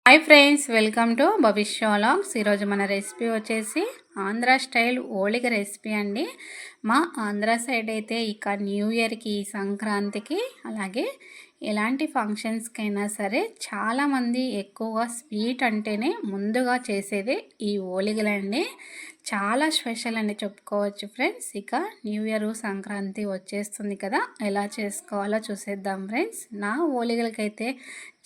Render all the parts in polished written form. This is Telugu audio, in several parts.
హాయ్ ఫ్రెండ్స్, వెల్కమ్ టు భవిష్య వ్లాగ్స్. ఈరోజు మన రెసిపీ వచ్చేసి ఆంధ్ర స్టైల్ ఓలిగ రెసిపీ అండి. మా ఆంధ్ర సైడ్ అయితే ఇక న్యూ ఇయర్కి, సంక్రాంతికి, అలాగే ఎలాంటి ఫంక్షన్స్కైనా సరే చాలామంది ఎక్కువగా స్వీట్ అంటేనే ముందుగా చేసేది ఈ ఓలిగలండి. చాలా స్పెషల్ అని చెప్పుకోవచ్చు ఫ్రెండ్స్. ఇక న్యూ ఇయర్, సంక్రాంతి వచ్చేస్తుంది కదా, ఎలా చేసుకోవాలో చూసేద్దాం ఫ్రెండ్స్. నా ఓలిగలకైతే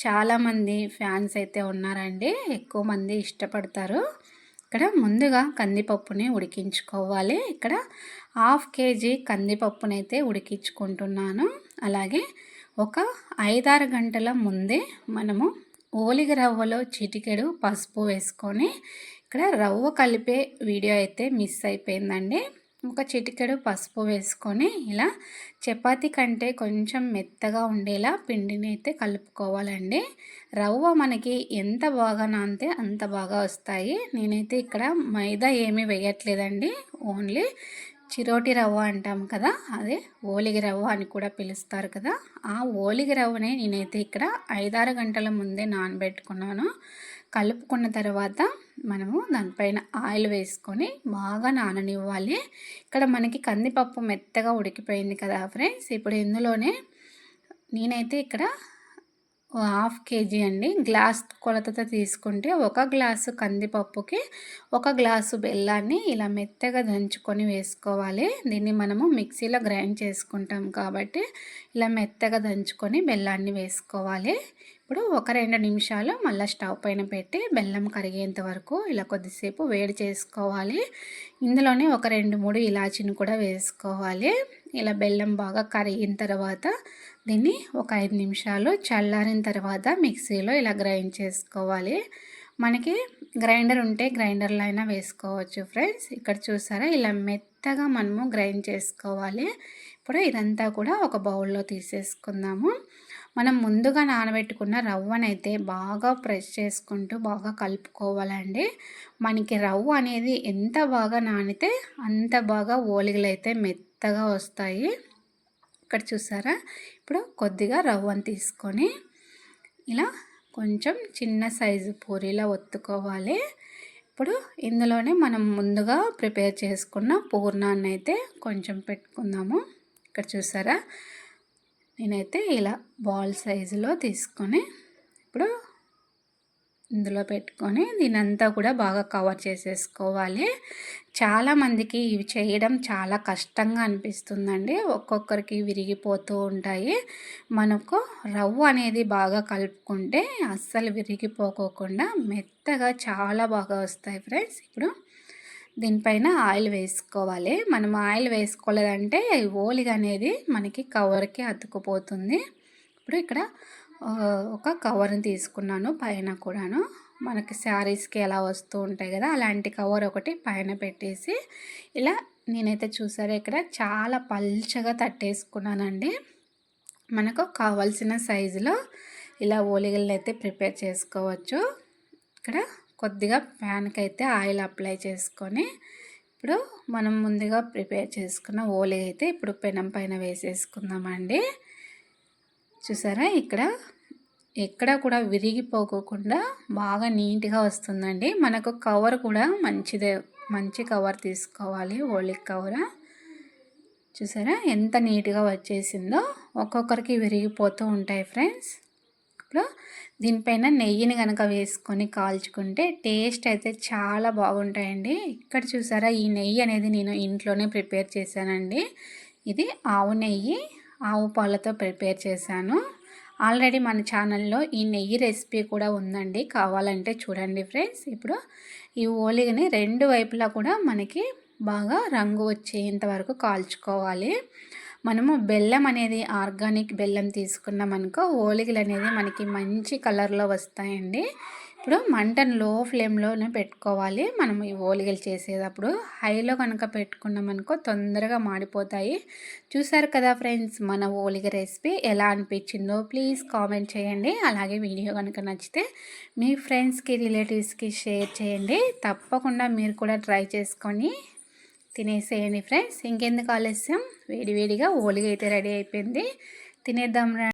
చాలామంది ఫ్యాన్స్ అయితే ఉన్నారండి, ఎక్కువ మంది ఇష్టపడతారు. ఇక్కడ ముందుగా కందిపప్పుని ఉడికించుకోవాలి. ఇక్కడ 1/2 kg కందిపప్పునైతే ఉడికించుకుంటున్నాను. అలాగే ఒక 5-6 గంటల ముందే మనము ఓలిగ రవ్వలో చిటికెడు పసుపు వేసుకొని, ఇక్కడ రవ్వ కలిపే వీడియో అయితే మిస్ అయిపోయిందండి. ఒక చిటికెడు పసుపు వేసుకొని ఇలా చపాతీ కంటే కొంచెం మెత్తగా ఉండేలా పిండిని అయితే కలుపుకోవాలండి. రవ్వ మనకి ఎంత బాగా నానితే అంత బాగా వస్తాయి. నేనైతే ఇక్కడ మైదా ఏమీ వేయట్లేదండి, ఓన్లీ చిరోటి రవ్వ అంటాం కదా, అదే ఓలిగ రవ్వ అని కూడా పిలుస్తారు కదా, ఆ ఓలిగ రవ్వనే నేనైతే ఇక్కడ 5-6 గంటల ముందే నానబెట్టుకున్నాను. కలుపుకున్న తర్వాత మనము దానిపైన ఆయిల్ వేసుకొని బాగా నాననివ్వాలి. ఇక్కడ మనకి కందిపప్పు మెత్తగా ఉడికిపోయింది కదా ఫ్రెండ్స్. ఇప్పుడు ఇందులోనే నేనైతే ఇక్కడ 1/2 kg అండి, గ్లాస్ కొలతతో తీసుకుంటే 1 గ్లాసు కందిపప్పుకి 1 గ్లాసు బెల్లాన్ని ఇలా మెత్తగా దంచుకొని వేసుకోవాలి. దీన్ని మనము మిక్సీలో గ్రైండ్ చేసుకుంటాం కాబట్టి ఇలా మెత్తగా దంచుకొని బెల్లాన్ని వేసుకోవాలి. ఇప్పుడు 1-2 నిమిషాలు మళ్ళీ స్టవ్ పైన పెట్టి బెల్లం కరిగేంత వరకు ఇలా కొద్దిసేపు వేడి చేసుకోవాలి. ఇందులోనే ఒక 2-3 ఇలాచీని కూడా వేసుకోవాలి. ఇలా బెల్లం బాగా కరిగిన తర్వాత దీన్ని ఒక 5 నిమిషాలు చల్లారిన తర్వాత మిక్సీలో ఇలా గ్రైండ్ చేసుకోవాలి. మనకి గ్రైండర్ ఉంటే గ్రైండర్లో అయినా వేసుకోవచ్చు ఫ్రెండ్స్. ఇక్కడ చూసారా, ఇలా మెత్తగా మనము గ్రైండ్ చేసుకోవాలి. ఇప్పుడు ఇదంతా కూడా ఒక బౌల్లో తీసేసుకుందాము. మనం ముందుగా నానబెట్టుకున్న రవ్వనైతే బాగా ప్రెస్ చేసుకుంటూ బాగా కలుపుకోవాలండి. మనకి రవ్వ అనేది ఎంత బాగా నానితే అంత బాగా ఓలిగలు అయితే మెత్తగా వస్తాయి. ఇక్కడ చూసారా, ఇప్పుడు కొద్దిగా రవ్వను తీసుకొని ఇలా కొంచెం చిన్న సైజు పూరీలా ఒత్తుకోవాలి. ఇప్పుడు ఇందులోనే మనం ముందుగా ప్రిపేర్ చేసుకున్న పూర్ణాన్ని అయితే కొంచెం పెట్టుకుందాము. ఇక్కడ చూసారా, నేనైతే ఇలా బాల్ సైజులో తీసుకొని ఇప్పుడు ఇందులో పెట్టుకొని దీనంతా కూడా బాగా కవర్ చేసేసుకోవాలి. చాలామందికి ఇవి చేయడం చాలా కష్టంగా అనిపిస్తుందండి, ఒక్కొక్కరికి విరిగిపోతూ ఉంటాయి. మనకు రవ్వ అనేది బాగా కలుపుకుంటే అస్సలు విరిగిపోకోకుండా మెత్తగా చాలా బాగా వస్తాయి ఫ్రెండ్స్. ఇప్పుడు దీనిపైన ఆయిల్ వేసుకోవాలి. మనం ఆయిల్ వేసుకోలేదంటే ఓలిగ అనేది మనకి కవర్కి అతుక్కుపోతుంది. ఇప్పుడు ఇక్కడ ఒక కవర్ని తీసుకున్నాను, పైన కూడాను మనకి శారీస్కి ఎలా వస్తూ ఉంటాయి కదా, అలాంటి కవర్ ఒకటి పైన పెట్టేసి ఇలా నేనైతే చూసారా ఇక్కడ చాలా పల్చగా తట్టేసుకున్నానండి. మనకు కావాల్సిన సైజులో ఇలా ఓలిగలను అయితే ప్రిపేర్ చేసుకోవచ్చు. ఇక్కడ కొద్దిగా ప్యాన్కి అయితే ఆయిల్ అప్లై చేసుకొని ఇప్పుడు మనం ముందుగా ప్రిపేర్ చేసుకున్న ఓలిగ అయితే ఇప్పుడు పెనం పైన వేసేసుకుందామండి. చూసారా, ఇక్కడ ఎక్కడ కూడా విరిగిపోకుండా బాగా నీట్గా వస్తుందండి. మనకు కవర్ కూడా మంచి కవర్ తీసుకోవాలి, ఓలిగ కవర్. చూసారా ఎంత నీట్గా వచ్చేసిందో. ఒక్కొక్కరికి విరిగిపోతూ ఉంటాయి ఫ్రెండ్స్. ఇప్పుడు దీనిపైన నెయ్యిని కనుక వేసుకొని కాల్చుకుంటే టేస్ట్ అయితే చాలా బాగుంటాయండి. ఇక్కడ చూసారా, ఈ నెయ్యి అనేది నేను ఇంట్లోనే ప్రిపేర్ చేశానండి. ఇది ఆవు నెయ్యి, ఆవు పాలతో ప్రిపేర్ చేశాను. ఆల్రెడీ మన ఛానల్లో ఈ నెయ్యి రెసిపీ కూడా ఉందండి, కావాలంటే చూడండి ఫ్రెండ్స్. ఇప్పుడు ఈ ఓలిగని 2 వైపులా కూడా మనకి బాగా రంగు వచ్చేంత వరకు కాల్చుకోవాలి. మనము బెల్లం అనేది ఆర్గానిక్ బెల్లం తీసుకున్నామనుకో ఓలిగలు అనేది మనకి మంచి కలర్లో వస్తాయండి. ఇప్పుడు మంటను లో ఫ్లేమ్లోనే పెట్టుకోవాలి. మనం ఈ ఓలిగలు చేసేటప్పుడు హైలో కనుక పెట్టుకున్నామనుకో తొందరగా మాడిపోతాయి. చూసారు కదా ఫ్రెండ్స్, మన ఓలిగ రెసిపీ ఎలా అనిపించిందో ప్లీజ్ కామెంట్ చేయండి. అలాగే వీడియో కనుక నచ్చితే మీ ఫ్రెండ్స్కి, రిలేటివ్స్కి షేర్ చేయండి. తప్పకుండా మీరు కూడా ట్రై చేసుకొని తినేసేయండి ఫ్రెండ్స్. ఇంకెందుకు ఆలస్యం, వేడివేడిగా ఓలిగ అయితే రెడీ అయిపోయింది, తినేద్దాం.